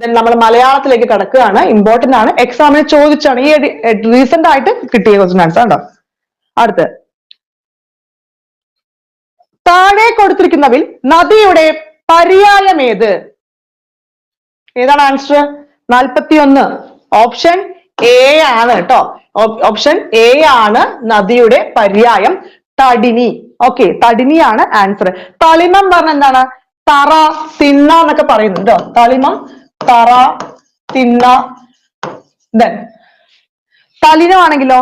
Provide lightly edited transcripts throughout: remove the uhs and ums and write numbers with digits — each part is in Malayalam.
ദെൻ നമ്മൾ മലയാളത്തിലേക്ക് കടക്കുകയാണ്. ഇമ്പോർട്ടന്റ് ആണ്, എക്സാമിന് ചോദിച്ചാണ്, ഈ റീസെന്റ് ആയിട്ട് കിട്ടിയ ക്വസ്റ്റ്യൻ ആൻസർ ഉണ്ടോ. അടുത്ത്, താഴെ കൊടുത്തിരിക്കുന്നതിൽ നദിയുടെ പര്യായം ഏത്? ഏതാണ് ആൻസർ? 41. ഓപ്ഷൻ എ ആണ് കേട്ടോ. ഓപ്ഷൻ എ ആണ് നദിയുടെ പര്യായം, തടിനി. Okay, തടിനിയാണ് answer. തളിമം പറഞ്ഞ എന്താണ്? തറ, തിണ്ണ എന്നൊക്കെ പറയുന്നുണ്ടോ. തളിമം, തറ, തിണ്ണ. ദെൻ തളിനമാണെങ്കിലോ?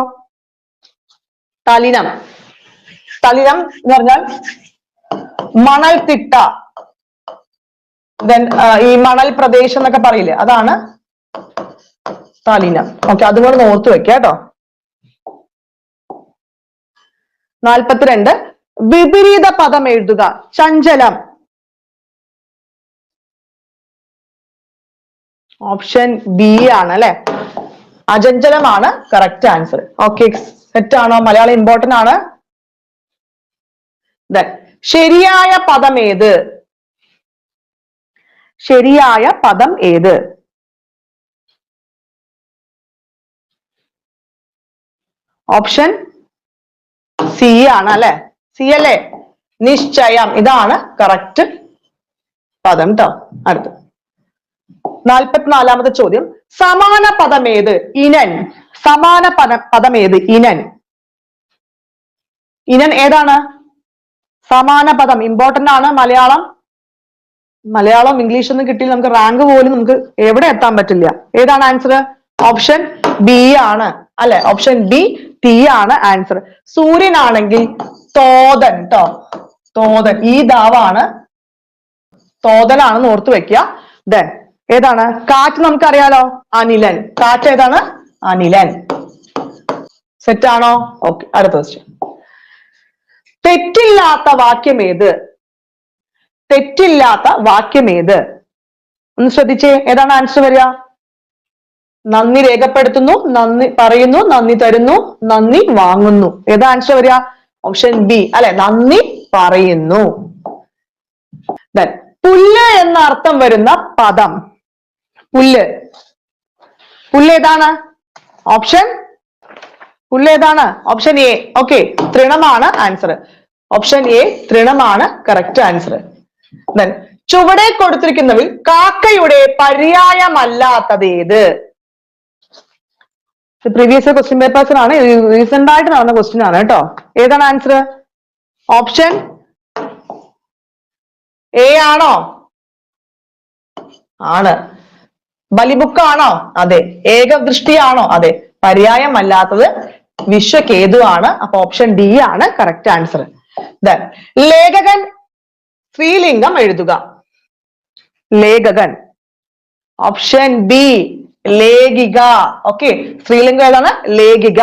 തളിനം, തളിനം എന്ന് പറഞ്ഞാൽ മണൽത്തിട്ട. ദെൻ ഈ മണൽ പ്രദേശം എന്നൊക്കെ പറയില്ലേ, അതാണ് തളിനം. ഓക്കെ, അതുകൊണ്ട് ഓർത്ത് വെക്കുക കേട്ടോ. 42. വിപരീത പദം എഴുതുക. ചഞ്ചലം. ഓപ്ഷൻ ബി ആണ് അല്ലെ, അചഞ്ചലമാണ് കറക്റ്റ് ആൻസർ. ഓക്കെ, സെറ്റ് ആണോ? മലയാളം ഇമ്പോർട്ടന്റ് ആണ്. ശരിയായ പദം ഏത്? ശരിയായ പദം ഏത്? ഓപ്ഷൻ സി ആണ് അല്ലെ, സി അല്ലേ, നിശ്ചയം. ഇതാണ് കറക്റ്റ് പദം ട്ടോ. അടുത്ത് 44-ാമത്തെ ചോദ്യം, സമാന പദം ഏത്? ഇനൻ. സമാന പദം ഏത്? ഇനൻ. ഇനൻ ഏതാണ്? സമാന പദം ഇമ്പോർട്ടന്റ് ആണ്. മലയാളം ഇംഗ്ലീഷ് ഒന്നും കിട്ടിയില്ല, നമുക്ക് റാങ്ക് പോലും നമുക്ക് എവിടെ എത്താൻ പറ്റില്ല. ഏതാണ് ആൻസർ? ഓപ്ഷൻ ബി ആണ് അല്ലെ, ഓപ്ഷൻ ബി, ടി ആണ് ആൻസർ. സൂര്യനാണെങ്കിൽ തോതൻ ട്ടോ, തോതൻ. ഈ ദാവാണ്, തോതനാണെന്ന് ഓർത്തു വെക്കുക. ദെൻ ഏതാണ്? കാറ്റ് നമുക്കറിയാലോ, അനിലൻ. കാറ്റ് ഏതാണ്? അനിലൻ. സെറ്റ് ആണോ? ഓക്കെ, അടുത്ത ക്വസ്റ്റ്യൻ. തെറ്റില്ലാത്ത വാക്യം ഏത്? തെറ്റില്ലാത്ത വാക്യം ഏത്? ഒന്ന് ശ്രദ്ധിച്ചേ, ഏതാണ് ആൻസർ വരിക? നന്ദി രേഖപ്പെടുത്തുന്നു, നന്ദി പറയുന്നു, നന്ദി തരുന്നു, നന്ദി വാങ്ങുന്നു. ഏതാ ആൻസർ വരിക? ഓപ്ഷൻ ബി അല്ലെ, നന്ദി പറയുന്നു. പുല്ല് എന്ന അർത്ഥം വരുന്ന പദം. പുല്ല്, പുല്ല് ഏതാണ്? പുല്ല് ഏതാണ്? Option A. ഓക്കെ, തൃണമാണ് ആൻസർ. ഓപ്ഷൻ എ, തൃണമാണ് കറക്റ്റ് ആൻസർ. ചുവടെ കൊടുത്തിരിക്കുന്നതിൽ കാക്കയുടെ പര്യായമല്ലാത്തത് ഏത്? പ്രീവിയസ് ക്വസ്റ്റ്യൻ പേപ്പേഴ്സിനാണ്, റീസെന്റ് ആയിട്ട് നടന്ന ക്വസ്റ്റ്യൻ ആണ് കേട്ടോ. ഏതാണ് ആൻസർ? ഓപ്ഷൻ എ ആണോ? ആണ്. ബലിബുക്കാണോ? അതെ. ഏകദൃഷ്ടിയാണോ? അതെ. പര്യായമല്ലാത്തത് വിശ്വകേതു ആണ്. അപ്പൊ ഓപ്ഷൻ ഡി ആണ് കറക്റ്റ് ആൻസർ. ലേഖകൻ സ്ത്രീലിംഗം എഴുതുക. ലേഖകൻ. ഓപ്ഷൻ ബി, ലേഖിക. ഓക്കെ, സ്ത്രീലിംഗം ഏതാണ്? ലേഖിക.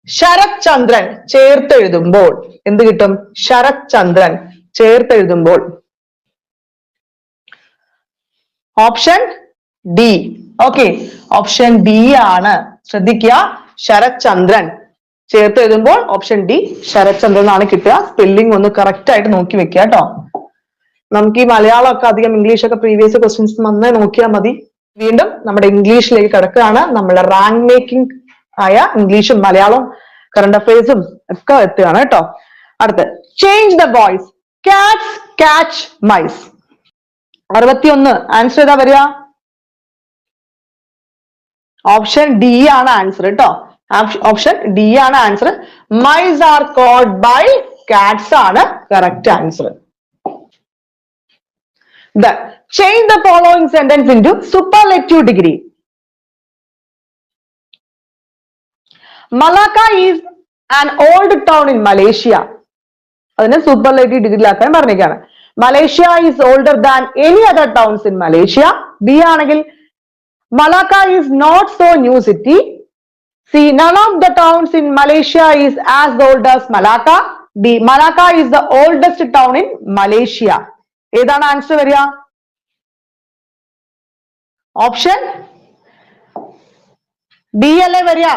ശരത് ചന്ദ്രൻ ചേർത്തെഴുതുമ്പോൾ എന്ത് കിട്ടും? ശരത് ചന്ദ്രൻ ചേർത്തെഴുതുമ്പോൾ option D. Okay, option B ആണ്. ശ്രദ്ധിക്കുക, ശരത് ചന്ദ്രൻ ചേർത്ത് എഴുതുമ്പോൾ ഓപ്ഷൻ ഡി, ശരത് ചന്ദ്രൻ എന്നാണ് കിട്ടുക. സ്പെല്ലിംഗ് ഒന്ന് കറക്റ്റ് ആയിട്ട് നോക്കി വെക്കുക കേട്ടോ. നമുക്ക് ഈ മലയാളം ഒക്കെ അധികം ഇംഗ്ലീഷ് ഒക്കെ പ്രീവിയസ് ക്വസ്റ്റ്യൻസ് നന്നായി നോക്കിയാൽ മതി. വീണ്ടും നമ്മുടെ ഇംഗ്ലീഷിലേക്ക് കിടക്കുകയാണ്. നമ്മുടെ റാങ്ക് മേക്കിംഗ് ആയ ഇംഗ്ലീഷും മലയാളവും കറണ്ട് അഫയേഴ്സും ഒക്കെ എത്തുകയാണ് കേട്ടോ. അടുത്ത്, change the voice. Cats catch mice. 61. Answer ഏതാ വരിക? ഓപ്ഷൻ ഡി ആണ് ആൻസർ കേട്ടോ. ഓപ്ഷൻ ഡി ആണ് answer. Mice are caught by cats ആണ് correct answer. Change the following sentence into superlative degree. Malacca is an old town in Malaysia. അതിനെ സൂപ്പർലേറ്റീവ് ഡിഗ്രിയിലാക്കാൻ പറഞ്ഞേക്കാണ്. Malaysia is older than any other towns in Malaysia. B ആണെങ്കിൽ Malacca is not so new city. C, none of the towns in Malaysia is as old as Malacca. D, Malacca is the oldest town in Malaysia. ഏതാണ് ആൻസർ വരിക? ഓപ്ഷൻ ഡി അല്ലേ വരിക?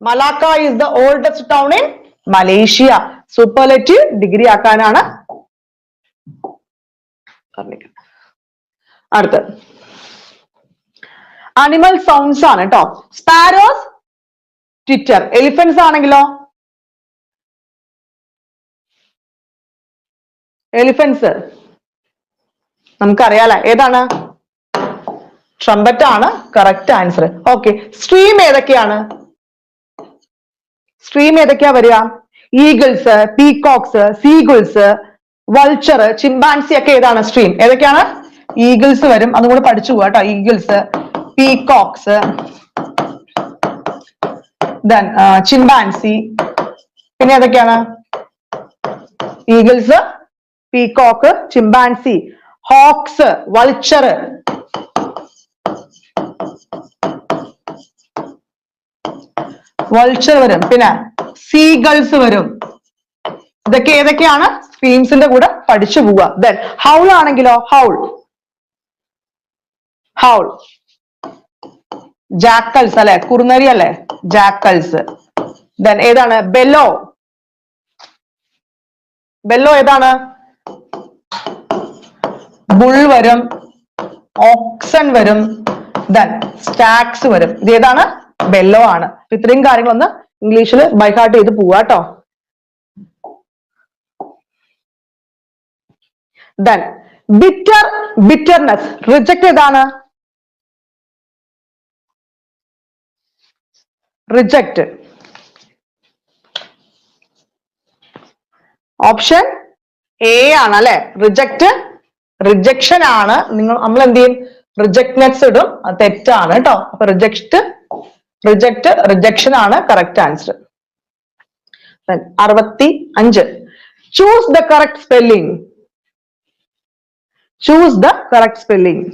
Malacca is the oldest town in Malaysia. Superlative degree ആക്കാനാണ് പറഞ്ഞിരിക്കുന്നത്. അടുത്ത്, അനിമൽ സൗണ്ട്സ് ആണ് കേട്ടോ. Sparrows twitter. എലിഫന്റ്സ് ആണെങ്കിലോ എലിഫന്റ്സ് നമുക്കറിയാലോ ഏതാണ്? ട്രംപറ്റ് ആണ് കറക്റ്റ് ആൻസർ. ഓക്കെ, സ്ട്രീം ഏതൊക്കെയാണ്? സ്ട്രീം ഏതൊക്കെയാ വരിക? Eagles, peacocks, seagulls, vulture, chimpanzee ഒക്കെ ഏതാണ് സ്ട്രീം? ഏതൊക്കെയാണ്? ഈഗിൾസ് വരും, അതും കൂടെ പഠിച്ചു പോവാ കേട്ടോ. ഈഗിൾസ്, പീകോക്സ്, ദെൻ ചിമ്പാൻസി, പിന്നെ ഏതൊക്കെയാണ്? Eagles, peacock, chimpanzee, hoax, vulture, vulture വരും, പിന്നെ സീഗൾസ് വരും. ഇതൊക്കെ ഏതൊക്കെയാണ്? സ്ട്രീംസിന്റെ കൂടെ പഠിച്ചു പോവുക. ദെൻ ഹൗൾ ആണെങ്കിലോ ഹൗൾ, ഹൗൾ, ജാക്കൽസ് അല്ലെ, കുറുനരി അല്ലെ, ജാക്കൽസ്. ദെൻ ഏതാണ്? ബെല്ലോ. ബെല്ലോ ഏതാണ്? ബുൾ വരും, ഓക്സൺ വരും, ദെൻ സ്റ്റാക്സ് വരും. ഇത് ഏതാണ്? ബെല്ലോ ആണ്. ഇത്രയും കാര്യങ്ങളൊന്ന് ഇംഗ്ലീഷിൽ ബൈഹാർട്ട് ചെയ്ത് പോവാ കേട്ടോ. ദെൻ ബിറ്റർ, ബിറ്റർനെസ്, റിജക്ട് ഏതാണ്? റിജക്ട്. ഓപ്ഷൻ എ ആണ് അല്ലെ. റിജക്ട് റിജക്ഷൻ ആണ്. നമ്മൾ എന്ത് ചെയ്യും? റിജക്ട്നെസ് ഇടും, അത് തെറ്റാണ് കേട്ടോ. അപ്പൊ റിജക്ട് റിജക്ഷൻ ആണ് correct answer. 65. Choose the correct spelling. Choose the correct spelling.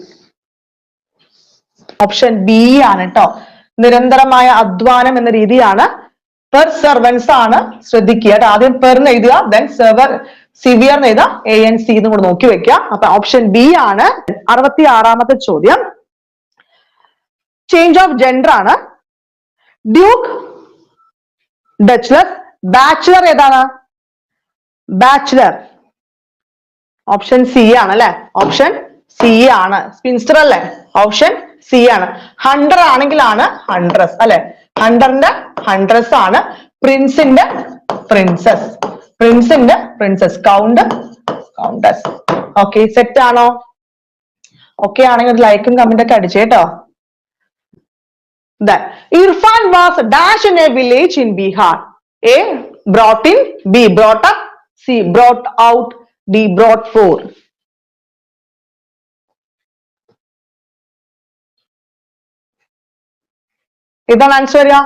Option B ആണ് കേട്ടോ. നിരന്തരമായ അധ്വാനം എന്ന രീതിയാണ്. പെർസെർവൻസ് ആണ്. ശ്രദ്ധിക്കുക. ആദ്യം പെർ എഴുതുക, ദെൻ സിവിയർ എഴുതുക, ANC എന്ന് കൂടെ നോക്കി വെക്കുക. അപ്പൊ ഓപ്ഷൻ ബി ആണ്. 66ാമത്തെ ചോദ്യം ചേഞ്ച് ഓഫ് ജെൻഡർ ആണ്. ഡ്യൂക്ക്, ഡച്ച്ലസ്, ബാച്ചിലർ ഏതാണ്? ബാച്ചിലർ. ഓപ്ഷൻ സി ആണ് അല്ലെ. ഓപ്ഷൻ സി ആണ്. സ്പിൻസ്റ്റർ അല്ലെ. ഓപ്ഷൻ സി ആണ്. ഹണ്ടർ ആണെങ്കിലാണ് ഹൺഡ്രസ് അല്ലെ. ഹണ്ടറിന്റെ ഹൺഡ്രസ് ആണ്. പ്രിൻസിന്റെ പ്രിൻസസ്. പ്രിൻസിന്റെ princess. Count countess. Okay, set ആണോ? ഓക്കെ ആണെങ്കിൽ ഒരു ലൈക്കും കമന്റ് ഒക്കെ അടിച്ചേ കേട്ടോ. Irfan was dash in a village in Bihar. A. Brought in. B. Brought up. C. Brought out. D. Brought for. ഇതാണ് ആൻസർ വരിക.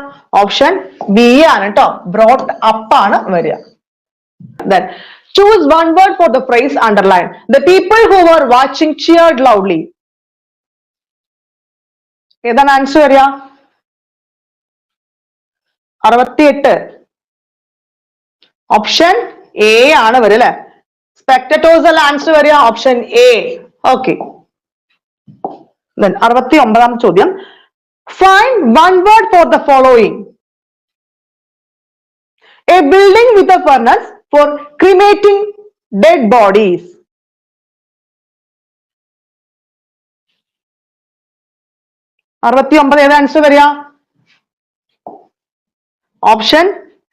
ഓപ്ഷൻ ബി ആണ് കേട്ടോ. ബ്രോട്ട് അപ്പ് ആണ് വരിക. Then choose one word for the phrase underline. The people who were watching cheered loudly. ഏതാണ് ആൻസർ വരിക? 68. ഓപ്ഷൻ എ ആണ് വരിക അല്ലെ. സ്പെക്ടേറ്റേഴ്സ് അല്ല ആൻസർ വരിക. Option A. ഓക്കെ. 69ാം ചോദ്യം find one word for the following. A building with a furnace for cremating dead bodies. ഏത് ആൻസർ വരിക? ഓപ്ഷൻ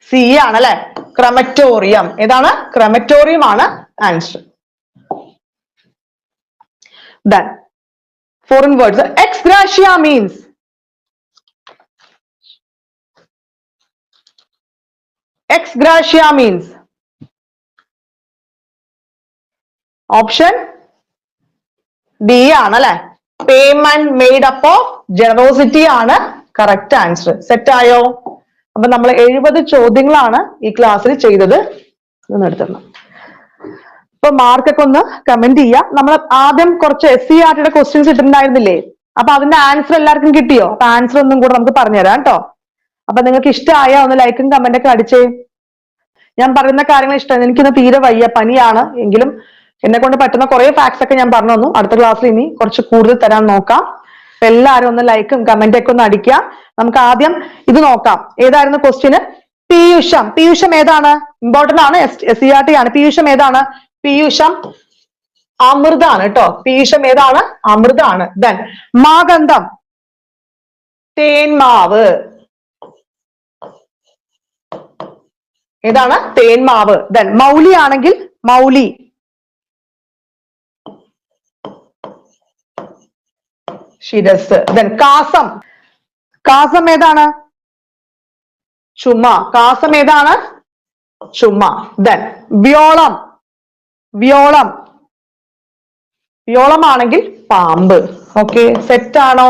സി ആണ് അല്ലെ. ക്രമറ്റോറിയം. ഏതാണ്? ക്രമറ്റോറിയം ആണ് answer. Then foreign words. Ex gratia means. Ex gratia means. Option D ആണ് അല്ലെ. Payment made up of generosity ആണ് കറക്റ്റ് ആൻസർ. സെറ്റ് ആയോ? അപ്പൊ നമ്മൾ 70 ചോദ്യങ്ങളാണ് ഈ ക്ലാസ്സിൽ ചെയ്തത്. എടുത്തിടണം. ഇപ്പൊ മാർക്കൊക്കെ ഒന്ന് കമന്റ് ചെയ്യാം. നമ്മൾ ആദ്യം കുറച്ച് SCERTയുടെ ക്വസ്റ്റ്യൻസ് ഇട്ടിട്ടുണ്ടായിരുന്നില്ലേ? അപ്പൊ അതിന്റെ ആൻസർ എല്ലാവർക്കും കിട്ടിയോ? അപ്പൊ ആൻസർ ഒന്നും കൂടെ നമുക്ക് പറഞ്ഞുതരാം കേട്ടോ. അപ്പൊ നിങ്ങൾക്ക് ഇഷ്ടമായ ഒന്ന് ലൈക്കും കമന്റ് ഒക്കെ അടിച്ചേ. ഞാൻ പറയുന്ന കാര്യങ്ങൾ ഇഷ്ടമാണ്. എനിക്കിന്ന് തീരെ വയ്യ, പനിയാണ്. എങ്കിലും എന്നെ കൊണ്ട് പറ്റുന്ന കുറെ ഫാക്ട്സ് ഒക്കെ ഞാൻ പറഞ്ഞു തന്നു. അടുത്ത ക്ലാസ്സിൽ ഇനി കുറച്ച് കൂടുതൽ തരാൻ നോക്കാം. എല്ലാവരും ഒന്ന് ലൈക്കും കമന്റ് ഒക്കെ ഒന്ന് അടിക്കുക. നമുക്ക് ആദ്യം ഇത് നോക്കാം. ഏതായിരുന്നു ക്വസ്റ്റ്യന്? പീയൂഷം. പീയൂഷം ഏതാണ്? ഇമ്പോർട്ടന്റ് ആണ്. SCERT ആണ്. പീയൂഷം ഏതാണ്? പീയൂഷം അമൃതാണ് കേട്ടോ. പീയൂഷം ഏതാണ്? അമൃതാണ്. ദെൻ മാഗന്ധം. തേന്മാവ്. ഏതാണ്? തേന്മാവ്. ദെൻ മൗലി ആണെങ്കിൽ മൗലി. ശിരസ്. ദെൻ കാസം. കാസം ഏതാണ്? ചുമ. കാസം ഏതാണ്? ചുമ. ദെൻ വ്യോളം. വ്യോളം. വ്യോളമാണെങ്കിൽ പാമ്പ്. ഓക്കെ, സെറ്റ് ആണോ?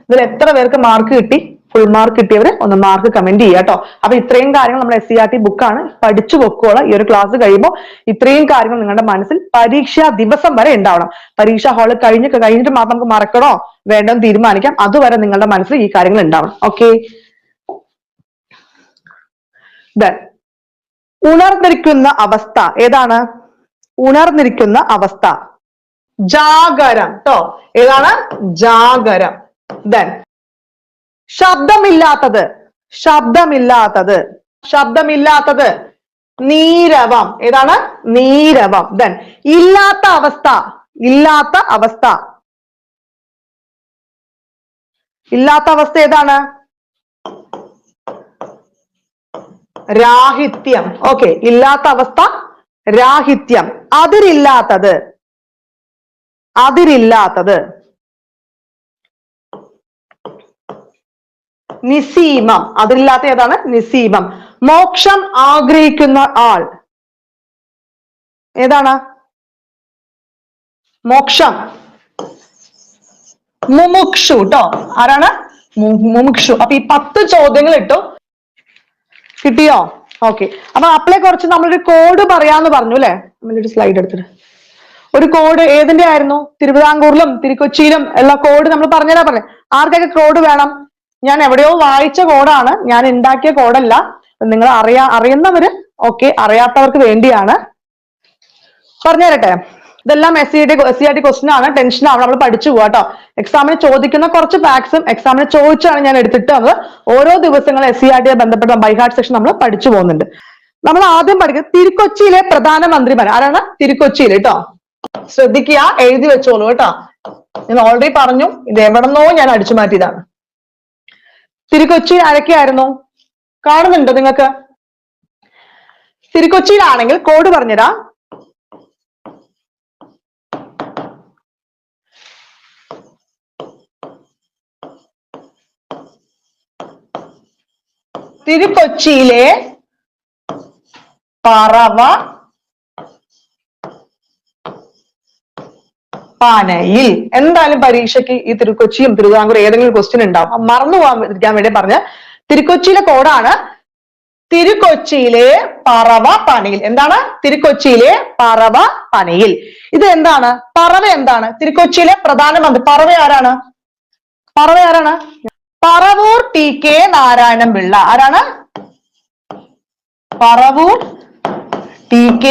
ഇതിൽ എത്ര പേർക്ക് മാർക്ക് കിട്ടി? ഫുൾ മാർക്ക് കിട്ടിയവര് ഒന്ന് മാർക്ക് കമന്റ് ചെയ്യുക കേട്ടോ. അപ്പൊ ഇത്രയും കാര്യങ്ങൾ നമ്മുടെ SCERT ബുക്കാണ്, പഠിച്ചു വെക്കോളാം. ഈ ഒരു ക്ലാസ് കഴിയുമ്പോൾ ഇത്രയും കാര്യങ്ങൾ നിങ്ങളുടെ മനസ്സിൽ പരീക്ഷാ ദിവസം വരെ ഉണ്ടാവണം. പരീക്ഷാ ഹാള് കഴിഞ്ഞിട്ട് മാത്രം നമുക്ക് മറക്കണോ വേണ്ടെന്ന് തീരുമാനിക്കാം. അതുവരെ നിങ്ങളുടെ മനസ്സിൽ ഈ കാര്യങ്ങൾ ഉണ്ടാവണം. ഓക്കെ, ഉണർന്നിരിക്കുന്ന അവസ്ഥ ഏതാണ്? ഉണർന്നിരിക്കുന്ന അവസ്ഥ ജാഗരം ട്ടോ. ഏതാണ്? ജാഗരം. ദെൻ ശബ്ദമില്ലാത്തത്. ശബ്ദമില്ലാത്തത്. ശബ്ദമില്ലാത്തത് നീരവം. ഏതാണ്? നീരവം. ദെൻ ഇല്ലാത്ത അവസ്ഥ. ഇല്ലാത്ത അവസ്ഥ. ഇല്ലാത്ത അവസ്ഥ ഏതാണ്? രാഹിത്യം. ഓക്കെ, ഇല്ലാത്ത അവസ്ഥ രാഹിത്യം. അതിരില്ലാത്തത്. അതിരില്ലാത്തത് നിസീമം. അതിരില്ലാത്ത ഏതാണ്? നിസീമം. മോക്ഷം ആഗ്രഹിക്കുന്ന ആൾ ഏതാണ്? മോക്ഷം മുമുക്ഷു ട്ടോ. ആരാണ്? മുമുക്ഷു. അപ്പൊ ഈ 10 ചോദ്യങ്ങൾ ഇട്ടു. കിട്ടിയോ? ഓക്കെ, അപ്പൊ അപ്പളെ കുറച്ച് നമ്മളൊരു കോഡ് പറയാന്ന് പറഞ്ഞു അല്ലെ? നമ്മളൊരു സ്ലൈഡ് എടുത്തിട്ട് ഒരു കോഡ് ഏതിന്റെ ആയിരുന്നു? തിരുവിതാംകൂറിലും തിരുക്കൊച്ചിയിലും ഉള്ള കോഡ് നമ്മൾ പറഞ്ഞുതരാ പറഞ്ഞു. ആർക്കൊക്കെ കോഡ് വേണം? ഞാൻ എവിടെയോ വായിച്ച കോഡാണ്, ഞാൻ ഉണ്ടാക്കിയ കോഡല്ല. നിങ്ങൾ അറിയുന്നവര് ഓക്കെ, അറിയാത്തവർക്ക് വേണ്ടിയാണ്. പറഞ്ഞു തരട്ടെ? ഇതെല്ലാം SCERT ക്വസ്റ്റ്യൻ ആണ്. ടെൻഷൻ ആണ്, നമ്മൾ പഠിച്ചു പോവാ കേട്ടോ. എക്സാമിന് ചോദിക്കുന്ന കുറച്ച് ഫാക്ട്സും എക്സാമിന് ചോദിച്ചാണ് ഞാൻ എടുത്തിട്ട് ഓരോ ദിവസങ്ങൾ SCERT ബന്ധപ്പെട്ട ബൈഹാർട്ട് സെക്ഷൻ നമ്മൾ പഠിച്ചു പോകുന്നുണ്ട്. നമ്മൾ ആദ്യം പഠിക്കുന്നത് തിരുക്കൊച്ചിയിലെ പ്രധാനമന്ത്രിമാർ ആരാണ്? തിരുക്കൊച്ചിയിൽ കേട്ടോ. ശ്രദ്ധിക്കുക, എഴുതി വെച്ചോളൂ കേട്ടോ. ഞാൻ ഓൾറെഡി പറഞ്ഞു, ഇത് എവിടെന്നോ ഞാൻ അടിച്ചു മാറ്റിയതാണ്. തിരുക്കൊച്ചി ആരൊക്കെയായിരുന്നു? കാണുന്നുണ്ടോ നിങ്ങൾക്ക്? തിരുക്കൊച്ചിയിലാണെങ്കിൽ കോഡ് പറഞ്ഞുതരാം. തിരുക്കൊച്ചിയിലെ പറവ പനയിൽ. എന്തായാലും പരീക്ഷയ്ക്ക് ഈ തിരുക്കൊച്ചിയും തിരുവിതാംകൂർ ഏതെങ്കിലും ക്വസ്റ്റ്യൻ ഉണ്ടാവും. മറന്നു പോകാൻ വേണ്ടി പറഞ്ഞ തിരുക്കൊച്ചിയിലെ കോഡാണ് തിരുക്കൊച്ചിയിലെ പറവ പനയിൽ. എന്താണ്? തിരുക്കൊച്ചിയിലെ പറവ പനയിൽ. ഇത് എന്താണ്? പറവ എന്താണ്? തിരുക്കൊച്ചിയിലെ പ്രധാനമന്ത്രി. പറവ ആരാണ്? പറവ ആരാണ്? പറവൂർ TK നാരായണൻ പിള്ള. ആരാണ്? പറവൂർ TK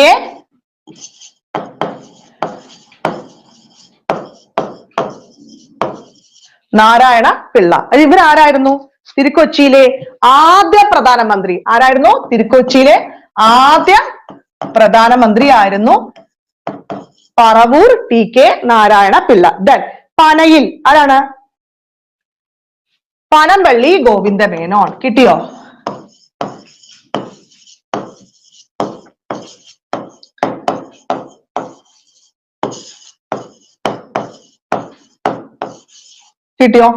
നാരായണ പിള്ള. ഇവരാരായിരുന്നു? തിരുക്കൊച്ചിയിലെ ആദ്യ പ്രധാനമന്ത്രി. ആരായിരുന്നു? തിരുക്കൊച്ചിയിലെ ആദ്യ പ്രധാനമന്ത്രി ആയിരുന്നു പറവൂർ TK നാരായണ പിള്ള. ദെൻ പനയിൽ ആരാണ്? പനമ്പള്ളി ഗോവിന്ദ മേനോൻ. കിട്ടിയോ? കിട്ടിയോ?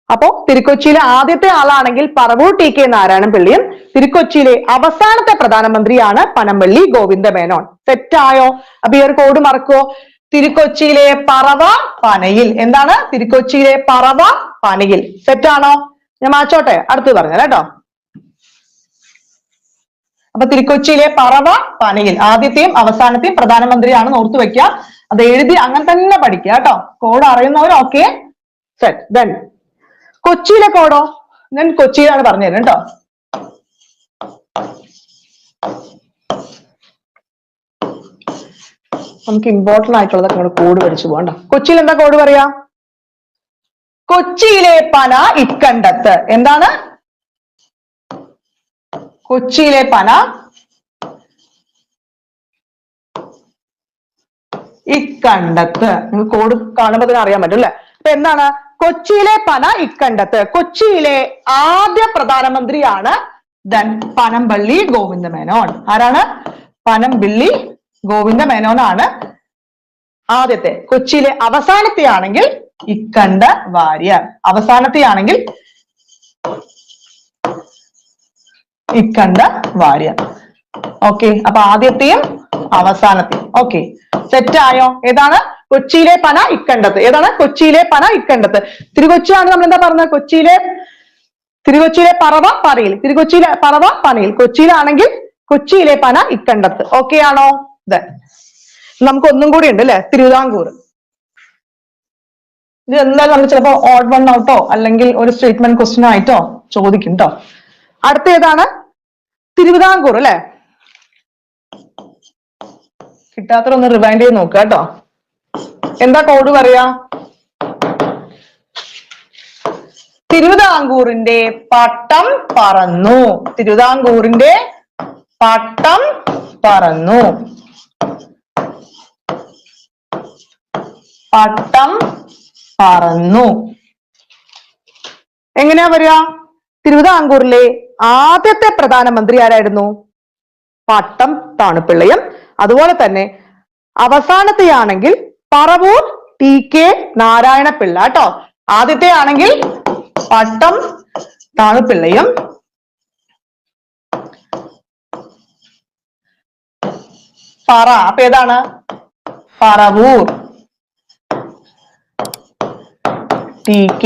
അപ്പോ തിരുക്കൊച്ചിയിലെ ആദ്യത്തെ ആളാണെങ്കിൽ പറവൂർ TK നാരായണൻ പിള്ളയും തിരുക്കൊച്ചിയിലെ അവസാനത്തെ പ്രധാനമന്ത്രിയാണ് പനമ്പള്ളി ഗോവിന്ദ മേനോൻ. സെറ്റായോ? അപ്പൊ ഈ ഒരു കോഡ് മറക്കുവോ? തിരുക്കൊച്ചിയിലെ പറവ പനയിൽ. എന്താണ്? തിരുക്കൊച്ചിയിലെ പറവ പനയിൽ. സെറ്റാണോ? ഞാൻ മാച്ചോട്ടെ, അടുത്ത് പറഞ്ഞാൽ കേട്ടോ. അപ്പൊ തിരുക്കൊച്ചിയിലെ പറവ പനയിൽ ആദ്യത്തെയും അവസാനത്തെയും പ്രധാനമന്ത്രിയാണെന്ന് ഓർത്തു വെക്കുക. അത് എഴുതി അങ്ങനെ തന്നെ പഠിക്കുക കേട്ടോ. കോഡ് അറിയുന്നവർ ഓക്കെ, സെറ്റ്. ദെൻ കൊച്ചിയിലെ കോഡോ? ഞാൻ കൊച്ചിയിലാണ് പറഞ്ഞു തരുന്നത് കേട്ടോ. നമുക്ക് ഇമ്പോർട്ടന്റ് ആയിട്ടുള്ളതൊക്കെ നമ്മൾ കോഡ് പഠിച്ചു പോകണ്ട. കൊച്ചിയിൽ എന്താ കോഡ് പറയാ? കൊച്ചിയിലെ പന ഇക്കണ്ടത്ത്. എന്താണ്? കൊച്ചിയിലെ പന ഇക്കണ്ടത്ത്. നിങ്ങൾ കോഡ് കാണുമ്പോൾ തന്നെ അറിയാൻ പറ്റും അല്ലെ? അപ്പൊ എന്താണ്? കൊച്ചിയിലെ പന ഇക്കണ്ടത്ത്. കൊച്ചിയിലെ ആദ്യ പ്രധാനമന്ത്രിയാണ് പനമ്പള്ളി ഗോവിന്ദ മേനോൻ. ആരാണ്? പനമ്പിള്ളി ഗോവിന്ദ മേനോനാണ് ആദ്യത്തെ. കൊച്ചിയിലെ അവസാനത്തെ ആണെങ്കിൽ ഇക്കണ്ട വാര്യർ. അവസാനത്തെ ആണെങ്കിൽ ഇക്കണ്ട വാര്യർ. ഓക്കെ, അപ്പൊ ആദ്യത്തെയും അവസാനത്തെയും. ഓക്കെ, സെറ്റ് ആയോ? ഏതാണ്? കൊച്ചിയിലെ പന ഇക്കണ്ടത്ത്. ഏതാണ്? കൊച്ചിയിലെ പന ഇക്കണ്ടത്ത്. തിരുകൊച്ചിയാണ് നമ്മൾ എന്താ പറഞ്ഞത്? തിരുകൊച്ചിയിലെ പറവ പറയിൽ. തിരുകൊച്ചിയിലെ പറവ പനയിൽ. കൊച്ചിയിലാണെങ്കിൽ കൊച്ചിയിലെ പന ഇക്കണ്ടത്ത്. ഓക്കെ ആണോ? നമുക്ക് ഒന്നും കൂടി ഉണ്ട് അല്ലെ, തിരുവിതാംകൂർ. ഇത് എന്തായാലും നമ്മൾ ചിലപ്പോ ഓഡ് വൺ ഔട്ടോ അല്ലെങ്കിൽ ഒരു സ്റ്റേറ്റ്മെന്റ് ക്വസ്റ്റ്യൻ ആയിട്ടോ ചോദിക്കും കേട്ടോ. അടുത്ത ഏതാണ്? തിരുവിതാംകൂർ അല്ലെ. കിട്ടാത്ത ഒന്ന് റിവൈൻഡ് ചെയ്ത് നോക്കുക കേട്ടോ. എന്താ കോഡ് പറയാ? തിരുവിതാംകൂറിന്റെ പട്ടം പറന്നു. തിരുവിതാംകൂറിന്റെ പട്ടം പറന്നു. പട്ടം പറന്നു. എങ്ങനെയാ പറയാ? തിരുവിതാംകൂറിലെ ആദ്യത്തെ പ്രധാനമന്ത്രി ആരായിരുന്നു? പട്ടം താണുപിള്ളയും. അതുപോലെ തന്നെ അവസാനത്തെ ആണെങ്കിൽ പറവൂർ TK നാരായണപിള്ള കേട്ടോ. ആദ്യത്തെ ആണെങ്കിൽ പട്ടം താണുപിള്ളയും അപ്പൊ ഏതാണ്? പറവൂർ TK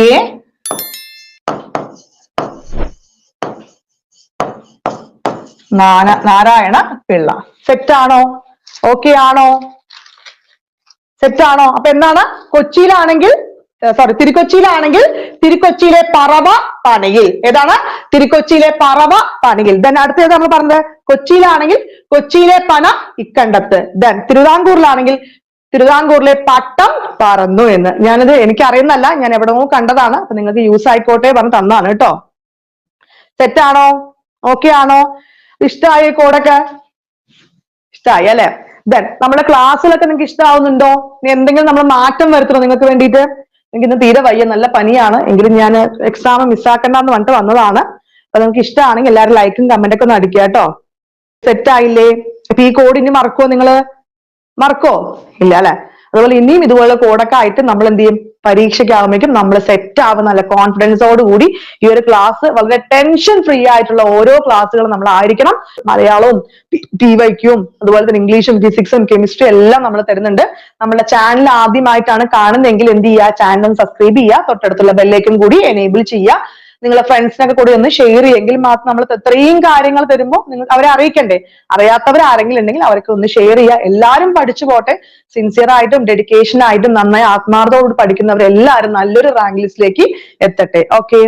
നാരായണ പിള്ള. സെറ്റ് ആണോ? ഓക്കെ ആണോ? സെറ്റ് ആണോ? അപ്പൊ എന്താണ്? കൊച്ചിയിലാണെങ്കിൽ തിരുക്കൊച്ചിയിലാണെങ്കിൽ തിരുക്കൊച്ചിയിലെ പറവ പനയിൽ. ഏതാണ്? തിരുക്കൊച്ചിയിലെ പറവ പനയിൽ. ദെൻ അടുത്ത ഏതാ നമ്മൾ പറഞ്ഞത്? കൊച്ചിയിലാണെങ്കിൽ കൊച്ചിയിലെ പന ഇക്കണ്ടത്ത്. ദെൻ തിരുവിതാംകൂറിലാണെങ്കിൽ തിരുവിതാംകൂറിലെ പട്ടം പറന്നു എന്ന്. ഞാനിത് എനിക്ക് അറിയുന്നല്ല, ഞാൻ എവിടെയോ കണ്ടതാണ്. അപ്പൊ നിങ്ങൾക്ക് യൂസ് ആയിക്കോട്ടെ പറഞ്ഞ് തന്നാണ് കേട്ടോ. സെറ്റ് ആണോ? ഓക്കെ ആണോ? ഇഷ്ടമായി കോഡൊക്കെ? ഇഷ്ടമായി അല്ലെ? ദെൻ നമ്മുടെ ക്ലാസ്സിലൊക്കെ നിങ്ങൾക്ക് ഇഷ്ടമാവുന്നുണ്ടോ? എന്തെങ്കിലും നമ്മൾ മാറ്റം വരുത്തണോ നിങ്ങൾക്ക് വേണ്ടിയിട്ട്? എനിക്ക് ഇന്ന് തീരെ വയ്യ, നല്ല പനിയാണ്. എങ്കിലും ഞാൻ എക്സാം മിസ്സാക്കണ്ടെന്ന് പറഞ്ഞിട്ട് വന്നതാണ്. അപ്പൊ നിങ്ങൾക്ക് ഇഷ്ടമാണെങ്കിൽ എല്ലാവരും ലൈക്കും കമന്റ് ഒക്കെ ഒന്ന് അടിക്കുക കേട്ടോ. സെറ്റ് ആയില്ലേ? അപ്പൊ ഈ കോഡ് ഇനി മറക്കോ നിങ്ങള്? മറക്കോ? ഇല്ല അല്ലെ? അതുപോലെ ഇനിയും ഇതുപോലെ കോഡൊക്കെ ആയിട്ട് നമ്മൾ എന്ത് ചെയ്യും? പരീക്ഷയ്ക്ക് ആകുമ്പോഴേക്കും നമ്മൾ സെറ്റ് ആവും നല്ല കോൺഫിഡൻസോട് കൂടി. ഈ ഒരു ക്ലാസ് വളരെ ടെൻഷൻ ഫ്രീ ആയിട്ടുള്ള ഓരോ ക്ലാസ്സുകളും നമ്മൾ ആയിരിക്കണം. മലയാളവും TYQും അതുപോലെ തന്നെ ഇംഗ്ലീഷും ഫിസിക്സും കെമിസ്ട്രി എല്ലാം നമ്മൾ തരുന്നുണ്ട്. നമ്മുടെ ചാനൽ ആദ്യമായിട്ടാണ് കാണുന്നതെങ്കിൽ എന്ത് ചെയ്യുക? ചാനൽ സബ്സ്ക്രൈബ് ചെയ്യുക, തൊട്ടടുത്തുള്ള ബെല്ലേക്കും കൂടി എനേബിൾ ചെയ്യുക. നിങ്ങളെ ഫ്രണ്ട്സിനൊക്കെ കൂടി ഒന്ന് ഷെയർ ചെയ്യുമെങ്കിൽ മാത്രം നമ്മൾ ഇത്രയും കാര്യങ്ങൾ തരുമ്പോൾ നിങ്ങൾ അവരെ അറിയിക്കണ്ടേ. അറിയാത്തവർ ആരെങ്കിലും ഉണ്ടെങ്കിൽ അവർക്ക് ഒന്ന് ഷെയർ ചെയ്യുക. എല്ലാവരും പഠിച്ചു പോട്ടെ. സിൻസിയർ ആയിട്ടും ഡെഡിക്കേഷൻ ആയിട്ടും നന്നായി ആത്മാർത്ഥതയോട് പഠിക്കുന്നവരെല്ലാവരും നല്ലൊരു റാങ്ക് ലിസ്റ്റിലേക്ക് എത്തട്ടെ. ഓക്കെ,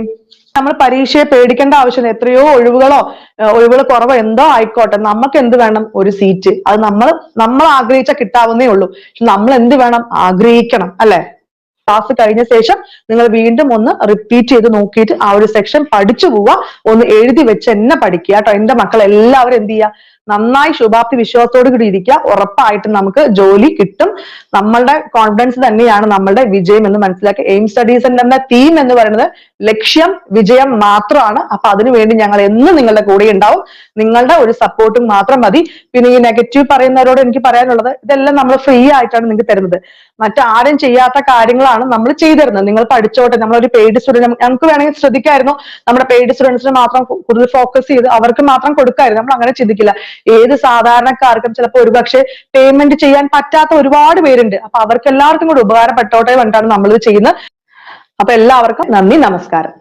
നമ്മൾ പരീക്ഷയെ പേടിക്കേണ്ട ആവശ്യമില്ല. എത്രയോ ഒഴിവുകൾ കുറവോ എന്തോ ആയിക്കോട്ടെ, നമുക്ക് എന്ത് വേണം? ഒരു സീറ്റ്. അത് നമ്മൾ ആഗ്രഹിച്ചാൽ കിട്ടാവുന്നേ ഉള്ളൂ. പക്ഷെ നമ്മൾ എന്ത് വേണം? ആഗ്രഹിക്കണം അല്ലെ? ക്ലാസ് കഴിഞ്ഞ ശേഷം നിങ്ങൾ വീണ്ടും ഒന്ന് റിപ്പീറ്റ് ചെയ്ത് നോക്കിയിട്ട് ആ ഒരു സെക്ഷൻ പഠിച്ചു പോവുക. ഒന്ന് എഴുതി വെച്ച് എന്നെ പഠിക്കുക കേട്ടോ. എന്റെ മക്കൾ എല്ലാവരും എന്ത് ചെയ്യുക? നന്നായി ശുഭാപ്തി വിശ്വാസത്തോടു കൂടി ഇരിക്കുക. ഉറപ്പായിട്ടും നമുക്ക് ജോലി കിട്ടും. നമ്മളുടെ കോൺഫിഡൻസ് തന്നെയാണ് നമ്മളുടെ വിജയം എന്ന് മനസ്സിലാക്കി. എയിം സ്റ്റഡീസിന്റെ തീം എന്ന് പറയുന്നത് ലക്ഷ്യം വിജയം മാത്രമാണ്. അപ്പൊ അതിനുവേണ്ടി ഞങ്ങൾ എന്നും നിങ്ങളുടെ കൂടെ ഉണ്ടാവും. നിങ്ങളുടെ ഒരു സപ്പോർട്ടും മാത്രം മതി. പിന്നെ ഈ നെഗറ്റീവ് പറയുന്നവരോട് എനിക്ക് പറയാനുള്ളത്, ഇതെല്ലാം നമ്മൾ ഫ്രീ ആയിട്ടാണ് നിങ്ങൾക്ക് തരുന്നത്. മറ്റാരും ചെയ്യാത്ത കാര്യങ്ങളാണ് നമ്മൾ ചെയ്തു തരുന്നത്. നിങ്ങൾ പഠിച്ചോട്ടെ. നമ്മളൊരു പെയ്ഡ് സ്റ്റുഡന്റ്, ഞങ്ങൾക്ക് വേണമെങ്കിൽ ശ്രദ്ധിക്കായിരുന്നു, നമ്മുടെ പെയ്ഡ് സ്റ്റുഡൻസിന് മാത്രം കൂടുതൽ ഫോക്കസ് ചെയ്ത് അവർക്ക് മാത്രം കൊടുക്കായിരുന്നു. നമ്മൾ അങ്ങനെ ചിന്തിക്കില്ല. ഏത് സാധാരണക്കാർക്കും ചിലപ്പോൾ ഒരുപക്ഷെ പേയ്മെന്റ് ചെയ്യാൻ പറ്റാത്ത ഒരുപാട് പേരുണ്ട്. അപ്പൊ അവർക്ക് എല്ലാവർക്കും കൂടി ഉപകാരപ്പെട്ടോട്ടെ പറഞ്ഞിട്ടാണ് നമ്മളിത് ചെയ്യുന്നത്. അപ്പൊ എല്ലാവർക്കും നന്ദി, നമസ്കാരം.